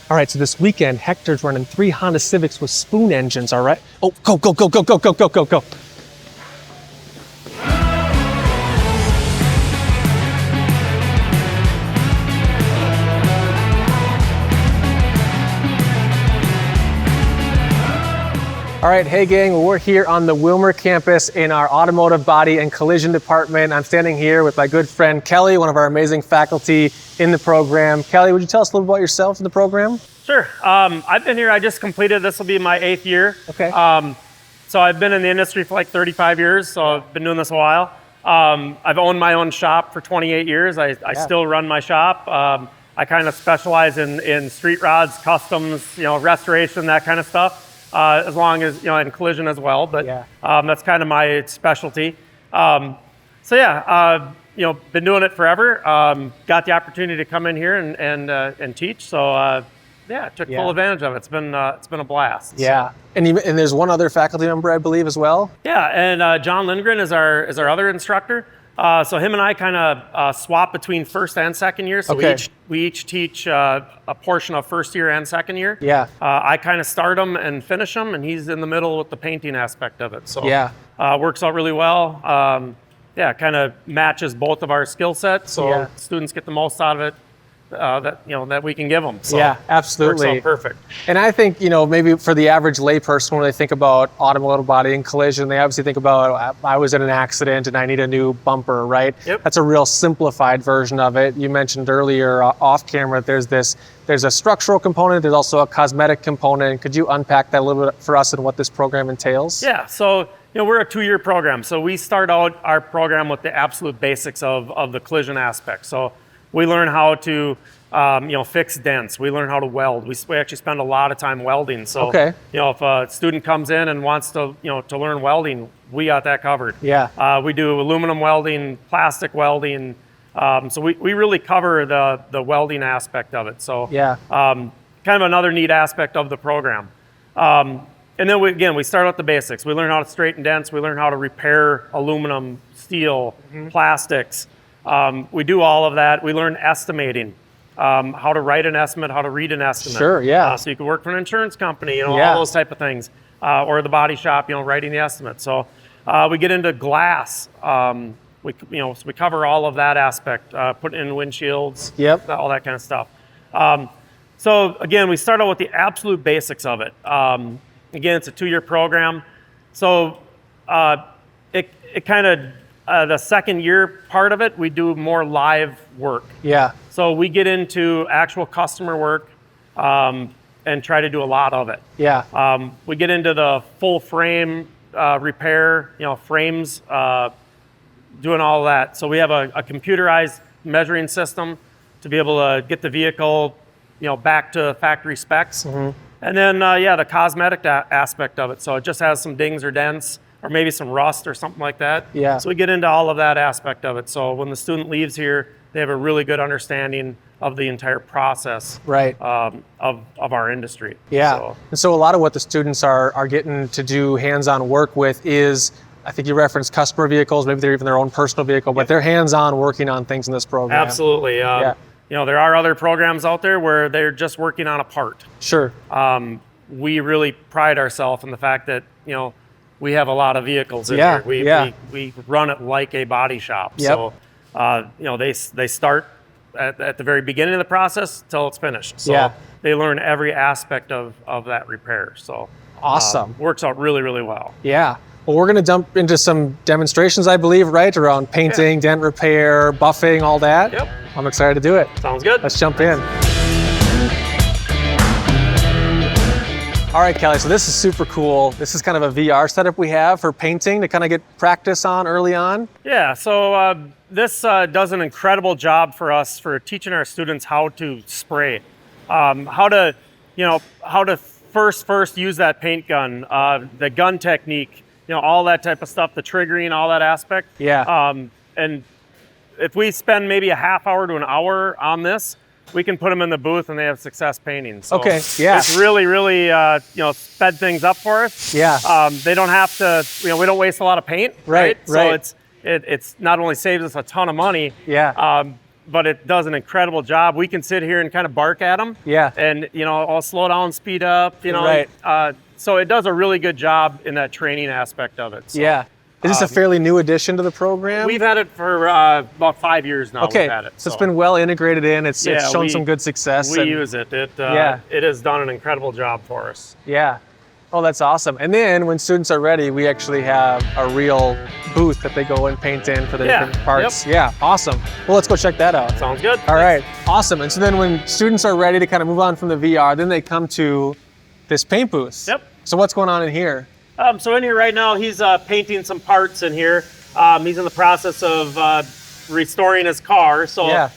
All right, so this weekend, Hector's running 3 Honda Civics with spoon engines, all right? Oh, go, go, go, go, go, go, go, go, go. All right, hey gang, well, we're here on the Wilmer campus in our automotive body and collision department. I'm standing here with my good friend Kelly, one of our amazing faculty in the program. Kelly, would you tell us a little about yourself in the program? Sure. I've been here, I just completed, this will be my 8th year. Okay. So I've been in the industry for like 35 years, so I've been doing this a while. I've owned my own shop for 28 years. I still run my shop. I kind of specialize in street rods, customs, restoration, that kind of stuff. As long as, in collision as well, but that's kind of my specialty. Been doing it forever. Got the opportunity to come in here and teach, so took full advantage of it. It's been a blast. Yeah, and there's one other faculty member, I believe, as well. Yeah, and John Lindgren is our other instructor. So him and I kind of swap between first and second year. So we each teach a portion of first year and second year. Yeah. I kind of start them and finish them, and he's in the middle with the painting aspect of it. So works out really well. Kind of matches both of our skill sets, so students get the most out of it that we can give them. So yeah, absolutely. Works out perfect. And I think, maybe for the average layperson, when they think about automotive body and collision, they obviously think about, I was in an accident and I need a new bumper, right? Yep. That's a real simplified version of it. You mentioned earlier off camera, there's a structural component, there's also a cosmetic component. Could you unpack that a little bit for us and what this program entails? Yeah, so we're a 2-year program. So we start out our program with the absolute basics of the collision aspect. So we learn how to fix dents. We learn how to weld. We actually spend a lot of time welding. So if a student comes in and wants to learn welding, we got that covered. Yeah. We do aluminum welding, plastic welding. So we really cover the welding aspect of it. So kind of another neat aspect of the program. And then we start out the basics. We learn how to straighten dents. We learn how to repair aluminum, steel, plastics. We do all of that. We learn estimating, how to write an estimate, how to read an estimate. Sure, yeah. So you can work for an insurance company, all those type of things, or the body shop, writing the estimate. So we get into glass. So we cover all of that aspect, putting in windshields, all that kind of stuff. So again, we start out with the absolute basics of it. Again, it's a 2-year program. So it kind of, the second year part of it, we do more live work. Yeah. So we get into actual customer work and try to do a lot of it. Yeah. We get into the full frame repair, frames, doing all of that. So we have a computerized measuring system to be able to get the vehicle, back to factory specs. And then, the cosmetic aspect of it. So it just has some dings or dents, or maybe some rust or something like that. Yeah. So we get into all of that aspect of it. So when the student leaves here, they have a really good understanding of the entire process of our industry. Yeah. And so a lot of what the students are getting to do hands-on work with is, I think you referenced customer vehicles, maybe they're even their own personal vehicle, but they're hands-on working on things in this program. Absolutely. There are other programs out there where they're just working on a part. Sure. We really pride ourselves in the fact that, we have a lot of vehicles in here. We run it like a body shop. So, they start at the very beginning of the process till it's finished. So they learn every aspect of that repair. So awesome. Works out really, really well. Yeah. Well, we're going to jump into some demonstrations, I believe, right? Around painting, dent repair, buffing, all that. Yep. I'm excited to do it. Sounds good. Let's jump in. All right, Kelly, so this is super cool. This is kind of a VR setup we have for painting to kind of get practice on early on. Yeah, so this does an incredible job for us for teaching our students how to spray, how to first use that paint gun, the gun technique, all that type of stuff, the triggering, all that aspect. Yeah. And if we spend maybe a half hour to an hour on this, we can put them in the booth and they have success painting. So it's really, really, sped things up for us. Yeah. They don't have to, we don't waste a lot of paint. Right. So it's not only saves us a ton of money, but it does an incredible job. We can sit here and kind of bark at them. Yeah. And, I'll slow down, speed up, Right. So it does a really good job in that training aspect of it. So, Yeah. Is this a fairly new addition to the program? We've had it for about 5 years now. Okay, We've had it, so it's been well integrated in. It's shown we- some good success. We and- use it. It Yeah. it has done an incredible job for us. Yeah. Oh, that's awesome. And then when students are ready, we actually have a real booth that they go and paint in for the Yeah, different parts. Yeah, awesome. Well, let's go check that out. Sounds good. All right, awesome. And so then when students are ready to kind of move on from the VR, then they come to this paint booth. Yep. So what's going on in here? So in here right now, he's painting some parts in here. He's in the process of restoring his car. So Yeah.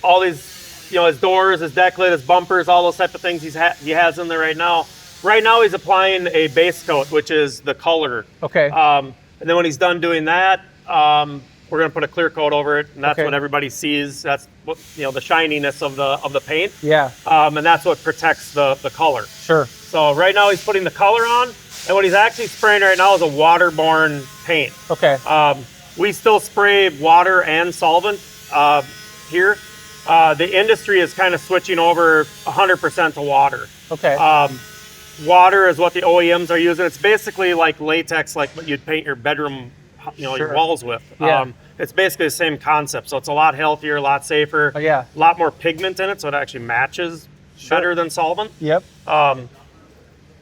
all these, his doors, his deck lid, his bumpers, all those type of things he has in there right now. Right now he's applying a base coat, which is the color. Okay. And then when he's done doing that, we're going to put a clear coat over it, and that's Okay. what everybody sees. That's what, the shininess of the paint. Yeah, And that's what protects the color. sure. So right now he's putting the color on, and what he's actually spraying right now is a water-borne paint. Okay. We still spray water and solvent here. The industry is kind of switching over 100% to water. Okay. Water is what the OEMs are using. It's basically like latex, like what you'd paint your bedroom, Sure. your walls with. Yeah. It's basically the same concept. So it's a lot healthier, a lot safer. Oh, yeah. A lot more pigment in it, so it actually matches better than solvent. Yep. And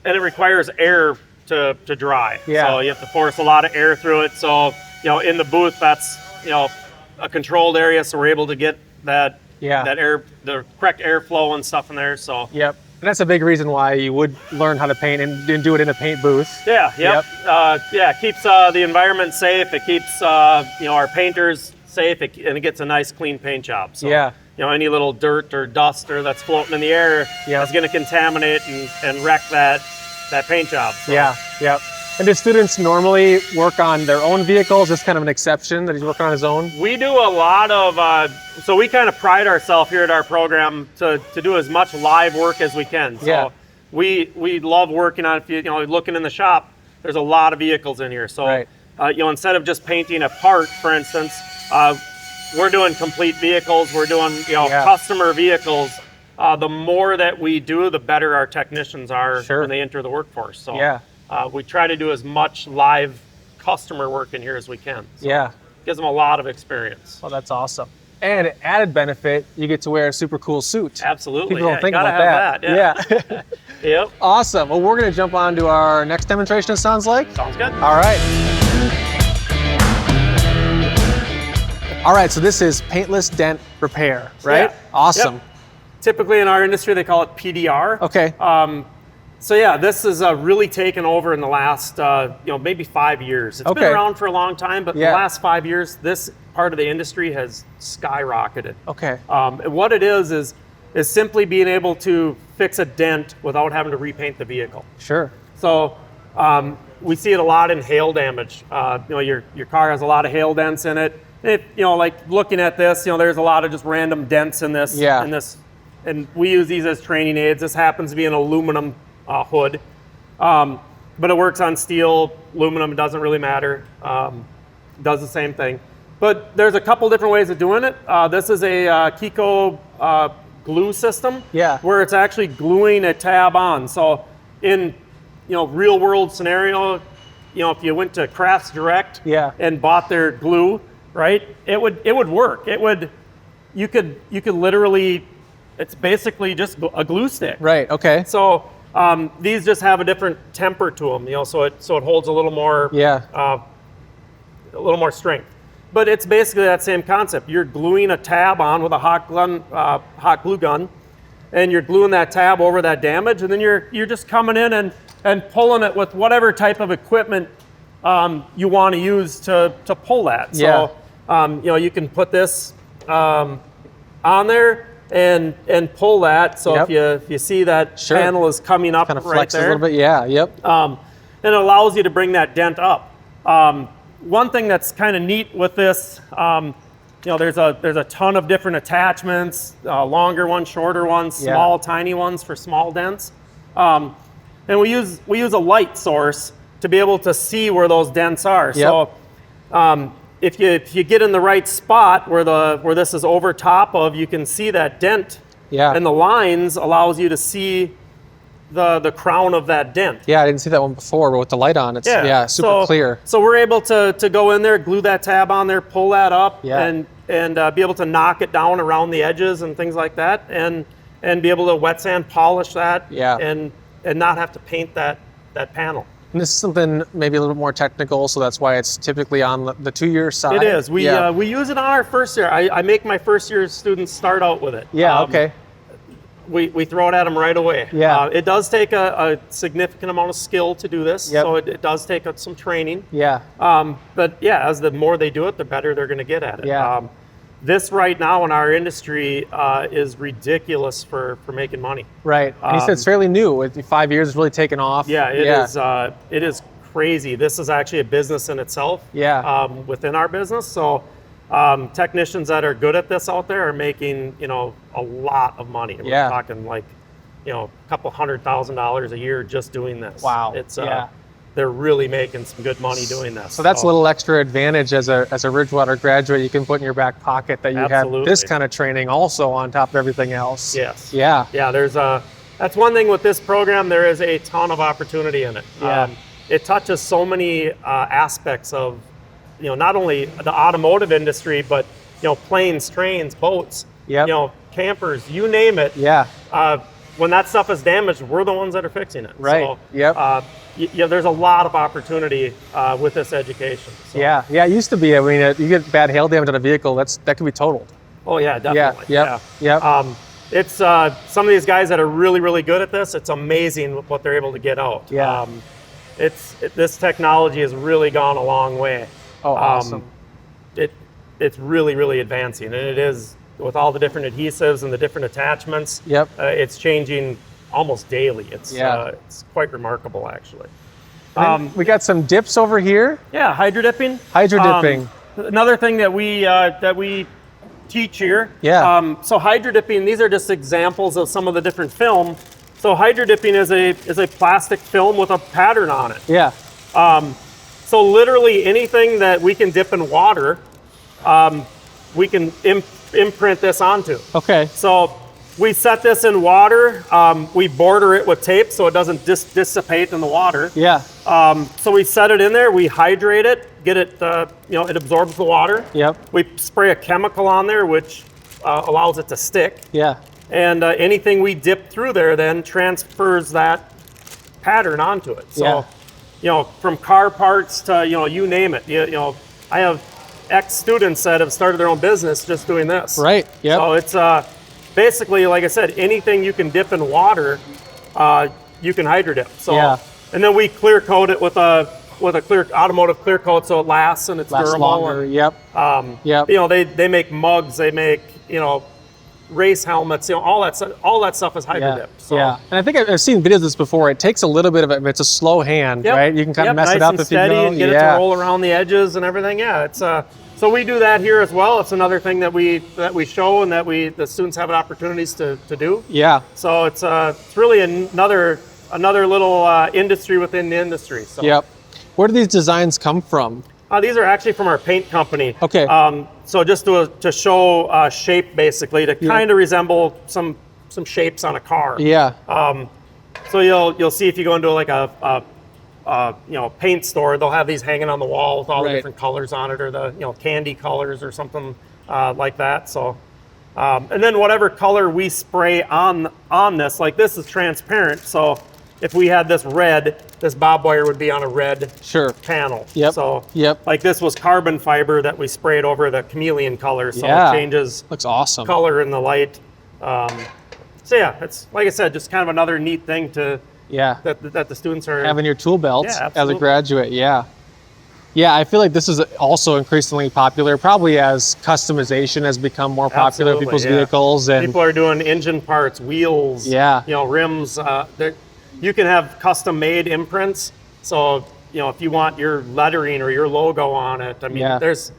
it requires air to dry. Yeah. So you have to force a lot of air through it. So, in the booth, that's, a controlled area. So we're able to get that air, the correct airflow and stuff in there. So Yep. And that's a big reason why you would learn how to paint and do it in a paint booth. yeah, yep. It keeps the environment safe. It keeps, our painters safe, and it gets a nice clean paint job. So, Yeah. any little dirt or dust or that's floating in the air Yep. is going to contaminate and wreck that paint job. So. Yeah, yep. And do students normally work on their own vehicles? Is this kind of an exception that he's working on his own? We do a lot of, so we kind of pride ourselves here at our program to do as much live work as we can. So Yeah. we love working on, if you looking in the shop, there's a lot of vehicles in here. So, Right. Instead of just painting a part, for instance, we're doing complete vehicles, we're doing, Yeah. customer vehicles. The more that we do, the better our technicians are Sure. when they enter the workforce. So Yeah. we try to do as much live customer work in here as we can. So Yeah. gives them a lot of experience. Well, that's awesome. And added benefit, you get to wear a super cool suit. Absolutely. People don't Yeah, think gotta about that. have that. Yeah. Yep. Awesome. Well, we're going to jump on to our next demonstration, it sounds like. Sounds good. All right. All right, so this is paintless dent repair, right? Yeah. Awesome. Yep. Typically in our industry, they call it PDR. Okay. So yeah, this is really taken over in the last, maybe 5 years. It's Okay. been around for a long time, but in Yeah. the last 5 years, this part of the industry has skyrocketed. Okay. And what it is simply being able to fix a dent without having to repaint the vehicle. Sure. So we see it a lot in hail damage. Your car has a lot of hail dents in it. If, like looking at this, there's a lot of just random dents in this. Yeah. And we use these as training aids. This happens to be an aluminum hood, but it works on steel, aluminum. It doesn't really matter. Does the same thing. But there's a couple different ways of doing it. This is a Kiko glue system. Yeah. Where it's actually gluing a tab on. So in real world scenario, if you went to Crafts Direct Yeah. and bought their glue, right, it would work. You could literally, it's basically just a glue stick. Right, okay. So these just have a different temper to them, so it holds a little more, Yeah. a little more strength. But it's basically that same concept. You're gluing a tab on with a hot glue gun, and you're gluing that tab over that damage, and then you're just coming in and pulling it with whatever type of equipment you want to use to pull that. Yeah. So you can put this on there and pull that. So Yep. if you see that Sure. panel is coming up Kind of right flexes there, a little bit. Yeah, yep. and it allows you to bring that dent up. One thing that's kind of neat with this, there's a ton of different attachments, longer ones, shorter ones, Yeah. small, tiny ones for small dents. And we use a light source to be able to see where those dents are. Yep. So if you get in the right spot where this is over top of, you can see that dent. Yeah. And the lines allows you to see the crown of that dent. Yeah, I didn't see that one before, but with the light on, it's super clear. So we're able to go in there, glue that tab on there, pull that up, and be able to knock it down around the edges and things like that, and be able to wet sand polish that, and not have to paint that panel. And this is something maybe a little bit more technical, so that's why it's typically on the 2-year side. It is. We use it on our first year. I make my first year students start out with it. Yeah. Okay. We throw it at them right away. Yeah. It does take a significant amount of skill to do this, Yep. so it does take some training. Yeah. But yeah, as the more they do it, the better they're going to get at it. Yeah. This right now in our industry is ridiculous for making money. Right. And you said it's fairly new. With 5 years, it's really taken off. Yeah, it is crazy. This is actually a business in itself. Yeah. Within our business, so technicians that are good at this out there are making a lot of money. We're talking like a couple $100,000 a year just doing this. Wow. It's they're really making some good money doing this. So that's a little extra advantage as a Ridgewater graduate you can put in your back pocket, that you have this kind of training also on top of everything else. Yes. Yeah. Yeah. That's one thing with this program. There is a ton of opportunity in it. Yeah. It touches so many aspects of, not only the automotive industry, but planes, trains, boats, campers, you name it. Yeah. When that stuff is damaged, we're the ones that are fixing it. Right. So, yep. There's a lot of opportunity with this education. So. Yeah. Yeah. It used to be. I mean, you get bad hail damage on a vehicle, that could be totaled. Oh yeah, definitely. Yeah. Yep. Yeah. It's some of these guys that are really, really good at this. It's amazing what they're able to get out. Yeah. This technology has really gone a long way. Oh, awesome. It's really, really advancing, and it is with all the different adhesives and the different attachments. Yep. It's changing almost daily. It's quite remarkable, actually. We got some dips over here. Yeah, hydro dipping. Hydro dipping. Another thing that we teach here. Yeah. So hydro dipping, these are just examples of some of the different film. So hydro dipping is a plastic film with a pattern on it. Yeah. So literally anything that we can dip in water, we can imprint this onto. Okay. So we set this in water. We border it with tape so it doesn't dissipate in the water. Yeah. So we set it in there. We hydrate it, get it. It absorbs the water. Yep. We spray a chemical on there, which allows it to stick. Yeah. And anything we dip through there then transfers that pattern onto it. So, from car parts to, you name it. I have ex-students that have started their own business just doing this. Right, yep. So it's basically, like I said, anything you can dip in water, you can hydro dip. So, and then we clear coat it with a clear automotive clear coat so it lasts and it's durable. Longer. Yep. Yep. They make mugs, they make, race helmets, all that stuff is hydro dipped. So. Yeah, and I think I've seen videos of this before. It takes a little bit of it. It's a slow hand, right? You can kind of mess it up if you go. And get it to roll around the edges and everything. Yeah, it's so we do that here as well. It's another thing that we show and that the students have opportunities to do. Yeah. So it's really another little industry within the industry. So. Yep. Where do these designs come from? These are actually from our paint company. Okay. So just to show shape, basically, to kind of resemble some shapes on a car. Yeah. So you'll see if you go into like a paint store, they'll have these hanging on the wall with all the different colors on it, or the candy colors or something like that. So, and then whatever color we spray on this, like this is transparent. So if we had this red, this bob wire would be on a red panel. Yep. So like this was carbon fiber that we sprayed over the chameleon color, so it changes looks awesome color in the light. So yeah, it's like I said, just kind of another neat thing that the students are having your tool belt as a graduate. Yeah, I feel like this is also increasingly popular, probably as customization has become more popular in people's vehicles, and people are doing engine parts, wheels, rims. You can have custom made imprints. So, if you want your lettering or your logo on it, I mean, there's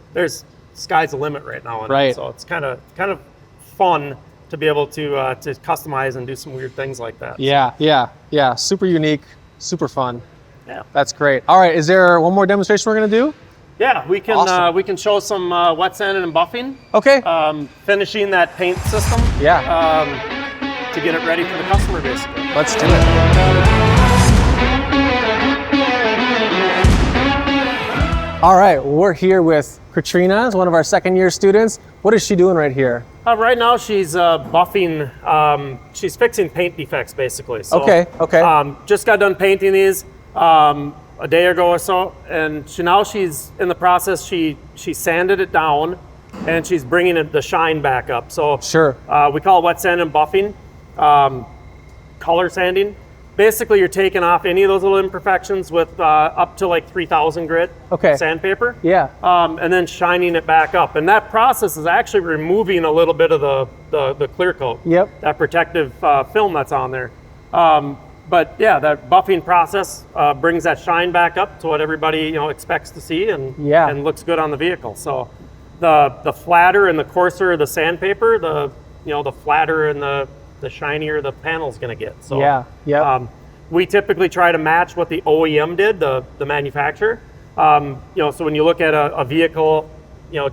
sky's the limit right now. It. So it's kind of fun to be able to customize and do some weird things like that. Yeah. Super unique, super fun. Yeah. That's great. All right. Is there one more demonstration we're going to do? Yeah, we can Awesome. we can show some wet sanding and buffing. Okay. Finishing that paint system. Yeah. To get it ready for the customer, basically. Let's do it. All right, we're here with Katrina, is one of our second-year students. What is she doing right here? Right now, she's buffing. She's fixing paint defects, basically. So, Okay. just got done painting these a day ago or so, and now she's in the process. She sanded it down, and she's bringing the shine back up. So Sure. we call it wet sand and buffing, color sanding. Basically, you're taking off any of those little imperfections with up to like 3,000 grit sandpaper. Yeah. And then shining it back up. And that process is actually removing a little bit of the clear coat. Yep. That protective film that's on there. But yeah, that buffing process brings that shine back up to what everybody expects to see and looks good on the vehicle. So the flatter and the coarser the sandpaper, the flatter and the shinier the panel's going to get. So we typically try to match what the OEM did, the manufacturer. So when you look at a vehicle,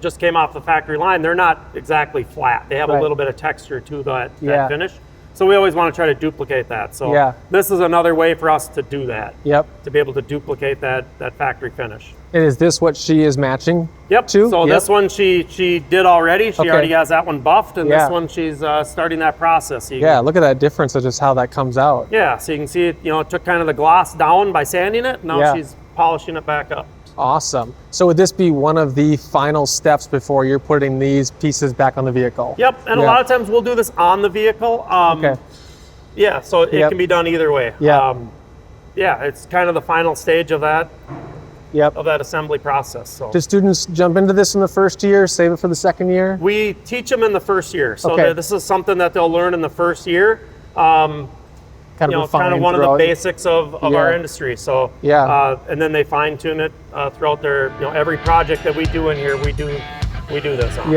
just came off the factory line, they're not exactly flat. They have a little bit of texture to that finish. So we always want to try to duplicate that. So this is another way for us to do that. Yep. To be able to duplicate that factory finish. And is this what she is matching Yep. to? So this one she did already. She already has that one buffed, and this one she's starting that process. Yeah, look at that difference of just how that comes out. Yeah, so you can see it, it took kind of the gloss down by sanding it. Now she's polishing it back up. Awesome. So would this be one of the final steps before you're putting these pieces back on the vehicle? Yep, and a lot of times we'll do this on the vehicle. Yeah, so it can be done either way. Yeah, it's kind of the final stage of that. Of that assembly process. So do students jump into this in the first year, save it for the second year? We teach them in the first year. So this is something that they'll learn in the first year. Kind of one of the basics of our industry. So and then they fine tune it throughout their every project that we do in here. We do this on.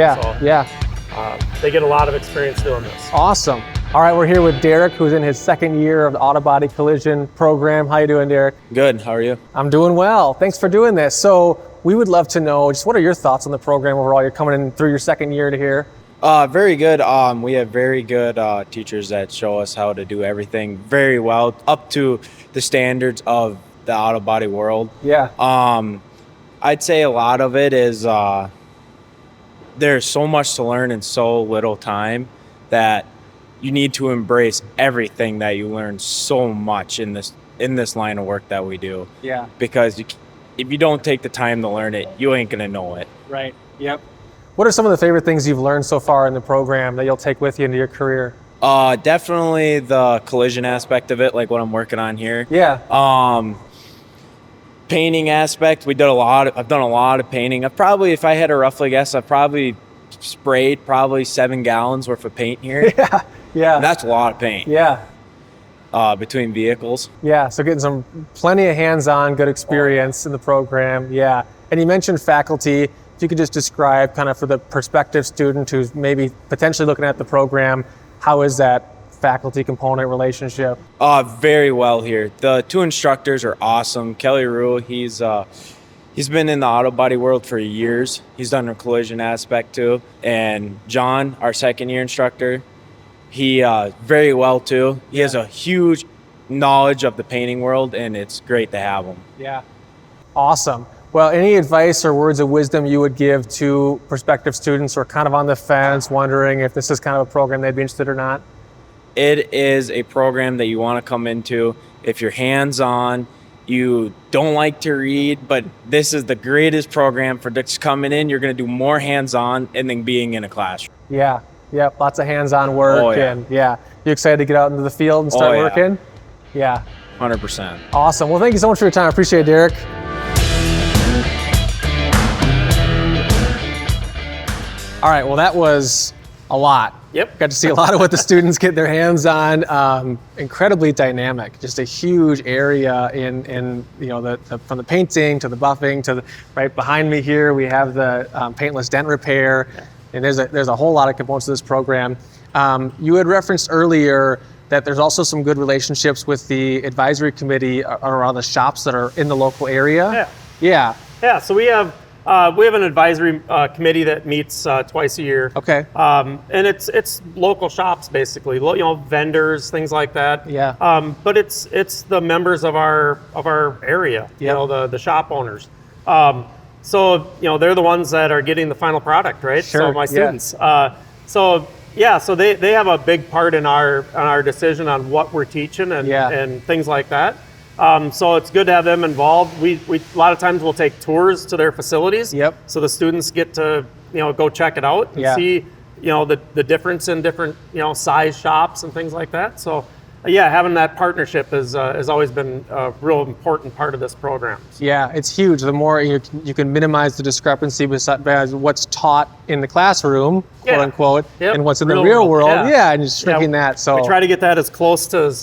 They get a lot of experience doing this. Awesome. All right, we're here with Derek, who's in his second year of the auto body collision program. How you doing, Derek? Good. How are you? I'm doing well. Thanks for doing this. So we would love to know, just what are your thoughts on the program overall? You're coming in through your second year to here. Very good. We have very good teachers that show us how to do everything very well, up to the standards of the auto body world. Yeah. I'd say a lot of it is there's so much to learn in so little time that you need to embrace everything that you learn so much in this line of work that we do. Yeah. Because if you don't take the time to learn it, you ain't gonna know it. Right. Yep. What are some of the favorite things you've learned so far in the program that you'll take with you into your career? Definitely the collision aspect of it, like what I'm working on here. Yeah. Painting aspect, I've done a lot of painting. If I had to roughly guess, I've probably sprayed 7 gallons worth of paint here. Yeah. And that's a lot of paint. Yeah. Between vehicles. Yeah, so getting plenty of hands-on good experience in the program. Yeah. And you mentioned faculty. If you could just describe kind of for the prospective student who's maybe potentially looking at the program, how is that faculty component relationship? Very well here. The two instructors are awesome. Kelly Rue, he's been in the auto body world for years. He's done a collision aspect too. And John, our second year instructor, he very well too. He has a huge knowledge of the painting world, and it's great to have him. Yeah. Awesome. Well, any advice or words of wisdom you would give to prospective students who are kind of on the fence, wondering if this is kind of a program they'd be interested or not? It is a program that you want to come into. If you're hands-on, you don't like to read, but this is the greatest program for just coming in. You're going to do more hands-on and then being in a classroom. Yeah. Yep. Lots of hands-on work. Oh, yeah. And you excited to get out into the field and start working? Yeah. 100%. Awesome. Well, thank you so much for your time. I appreciate it, Derek. All right. Well, that was a lot. Yep. Got to see a lot of what the students get their hands on. Incredibly dynamic. Just a huge area in from the painting to the buffing to right behind me here we have the paintless dent repair, and there's a whole lot of components to this program. You had referenced earlier that there's also some good relationships with the advisory committee around the shops that are in the local area. Yeah. So we have We have an advisory committee that meets twice a year. Okay. And it's local shops basically, vendors, things like that. Yeah. But it's the members of our area, the shop owners. So they're the ones that are getting the final product, right? Sure. So my students. So they have a big part in our decision on what we're teaching and things like that. So it's good to have them involved. We a lot of times we'll take tours to their facilities. Yep. So the students get to go check it out and see the difference in different size shops and things like that. So having that partnership has always been a real important part of this program. Yeah, it's huge. The more you can minimize the discrepancy between what's taught in the classroom, quote unquote, and what's in the real world. And just shrinking that. So we try to get that as close to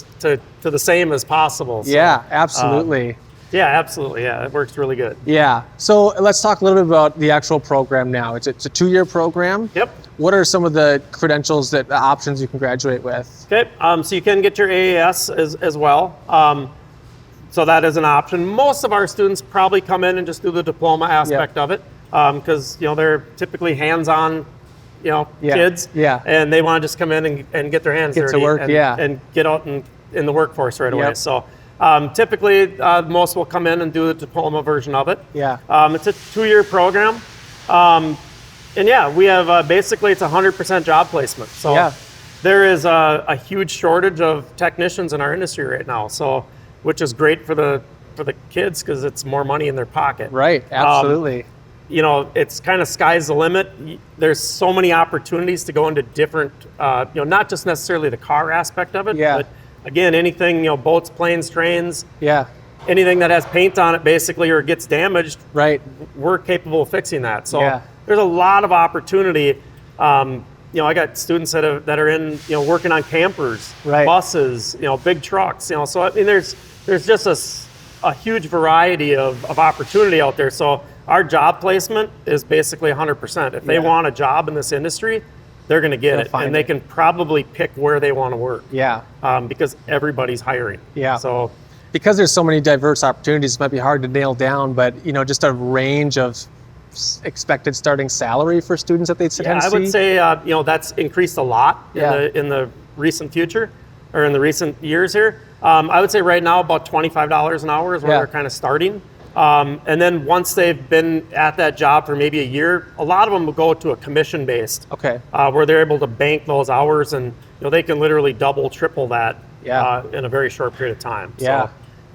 the same as possible. So, yeah, absolutely. Absolutely. Yeah, it works really good. Yeah. So let's talk a little bit about the actual program now. It's a 2-year program. Yep. What are some of the credentials, the options you can graduate with? Okay. So you can get your AAS as well. So that is an option. Most of our students probably come in and just do the diploma aspect of it because they're typically hands-on kids. Yeah. And they want to just come in and get their hands dirty to work. and get out in the workforce right away. So typically most will come in and do the diploma version of it. Yeah. It's a 2-year program. And we have basically it's 100% job placement. So there is a huge shortage of technicians in our industry right now. So which is great for the kids because it's more money in their pocket. Right. Absolutely. It's kind of sky's the limit. There's so many opportunities to go into different, not just necessarily the car aspect of it, but again, anything, boats, planes, trains, anything that has paint on it basically or gets damaged, right? We're capable of fixing that. So there's a lot of opportunity. I got students that are in, working on campers, buses, big trucks, so I mean, there's just a huge variety of opportunity out there. So our job placement is basically 100%. If they want a job in this industry, they're going to get it, and they can probably pick where they want to work. Because everybody's hiring. So because there's so many diverse opportunities, it might be hard to nail down, but just a range of expected starting salary for students that they'd see. I would say that's increased a lot in the recent future or in the recent years here. I would say right now about $25 an hour is where they're kind of starting. And then once they've been at that job for maybe a year, a lot of them will go to a commission-based, where they're able to bank those hours, and they can literally double, triple that in a very short period of time. So,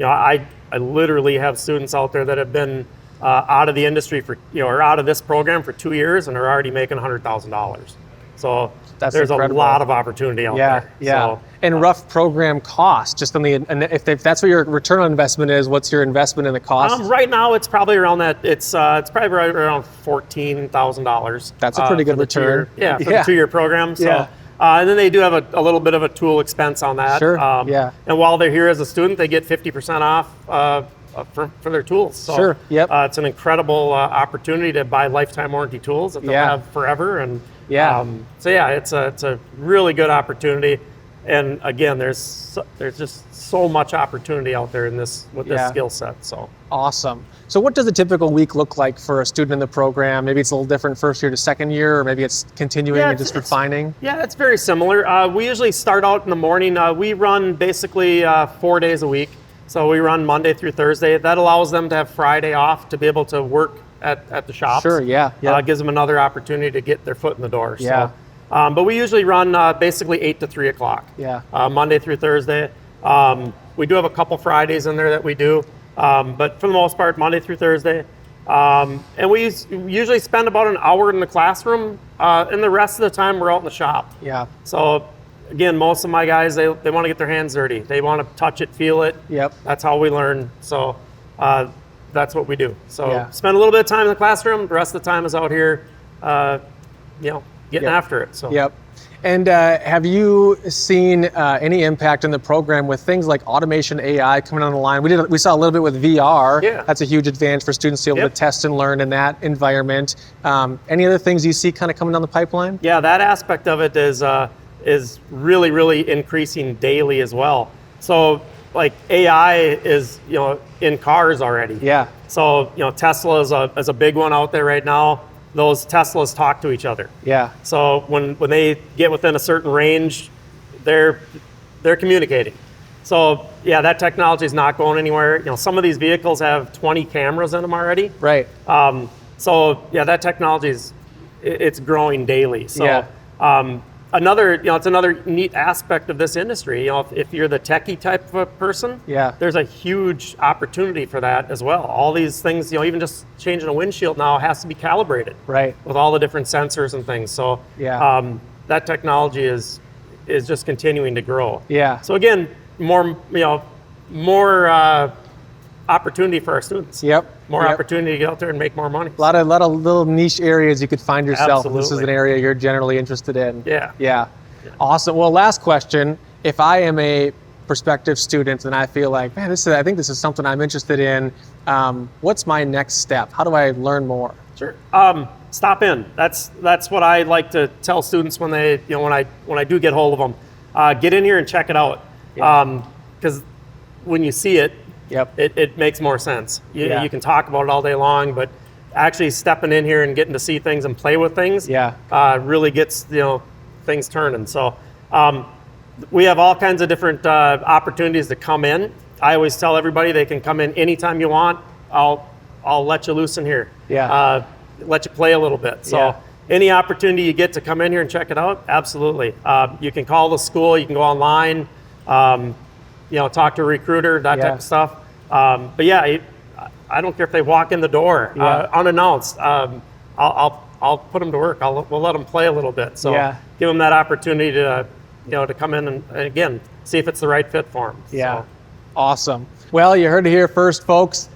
I literally have students out there that have been out of the industry for or out of this program for 2 years and are already making $100,000. So there's incredible. A lot of opportunity out there. So, and rough program cost, just on if that's what your return on investment is, what's your investment in the cost? Right now, it's probably around that. It's probably right around $14,000. That's a pretty good return. For the 2-year program. So, and then they do have a little bit of a tool expense on that. Sure. And while they're here as a student, they get 50% off for their tools. So, it's an incredible opportunity to buy lifetime warranty tools that they'll have forever. And it's a really good opportunity. And again, there's just so much opportunity out there with this skill set. So awesome. So what does a typical week look like for a student in the program? Maybe it's a little different first year to second year, or maybe it's continuing and just refining. It's very similar. We usually start out in the morning. We run basically 4 days a week. So we run Monday through Thursday. That allows them to have Friday off to be able to work at the shops. Sure, gives them another opportunity to get their foot in the door. So, but we usually run basically 8 to 3 o'clock. Monday through Thursday. We do have a couple Fridays in there that we do, but for the most part, Monday through Thursday. And we usually spend about an hour in the classroom, and the rest of the time we're out in the shop. So again, most of my guys, they want to get their hands dirty. They want to touch it, feel it. That's how we learn. So that's what we do. So spend a little bit of time in the classroom. The rest of the time is out here, getting after it. So. And have you seen any impact in the program with things like automation, AI coming on the line? We saw a little bit with VR. That's a huge advantage for students to be able to test and learn in that environment. Any other things you see kind of coming down the pipeline? That aspect of it is really, really increasing daily as well. So like AI is, in cars already. Yeah. So, Tesla is a big one out there right now. Those Teslas talk to each other. Yeah. So when they get within a certain range, they're communicating. So yeah, that technology is not going anywhere. Some of these vehicles have 20 cameras in them already. Right. So yeah, that technology it's growing daily. So Yeah. it's another neat aspect of this industry. If you're the techie type of a person, Yeah. there's a huge opportunity for that as well. All these things, even just changing a windshield now has to be calibrated. Right. With all the different sensors and things. So Yeah. that technology is just continuing to grow. Yeah. So again, more opportunity for our students. Yep. More Yep. opportunity to get out there and make more money. A lot of little niche areas you could find yourself. If this is an Absolutely. area you're generally interested in. Yeah. Yeah. Awesome. Well, last question. If I am a prospective student and I feel like, man, I think this is something I'm interested in, what's my next step? How do I learn more? Sure. Stop in. That's what I like to tell students when they, when I do get hold of them. Get in here and check it out. Because when you see it, Yep. it makes more sense. Yeah. You can talk about it all day long, but actually stepping in here and getting to see things and play with things, Yeah. really gets things turning. So we have all kinds of different opportunities to come in. I always tell everybody they can come in anytime you want. I'll let you loose in here. Yeah. Let you play a little bit. So Yeah. any opportunity you get to come in here and check it out, absolutely. You can call the school. You can go online. Talk to a recruiter, that Yeah. type of stuff. But yeah, I don't care if they walk in the door unannounced. I'll put them to work. We'll let them play a little bit. So Yeah. give them that opportunity to to come in and again see if it's the right fit for them. Yeah. So, Awesome. Well, you heard it here first, folks.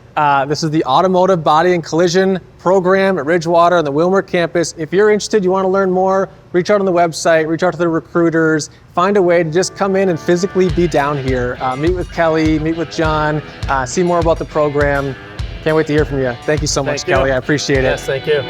This is the Automotive Body and Collision program at Ridgewater on the Wilmer campus. If you're interested, you want to learn more, reach out on the website, reach out to the recruiters, find a way to just come in and physically be down here. Meet with Kelly, meet with John, see more about the program. Can't wait to hear from you. Thank you so much, Thank you. Kelly. I appreciate it. yes, thank you.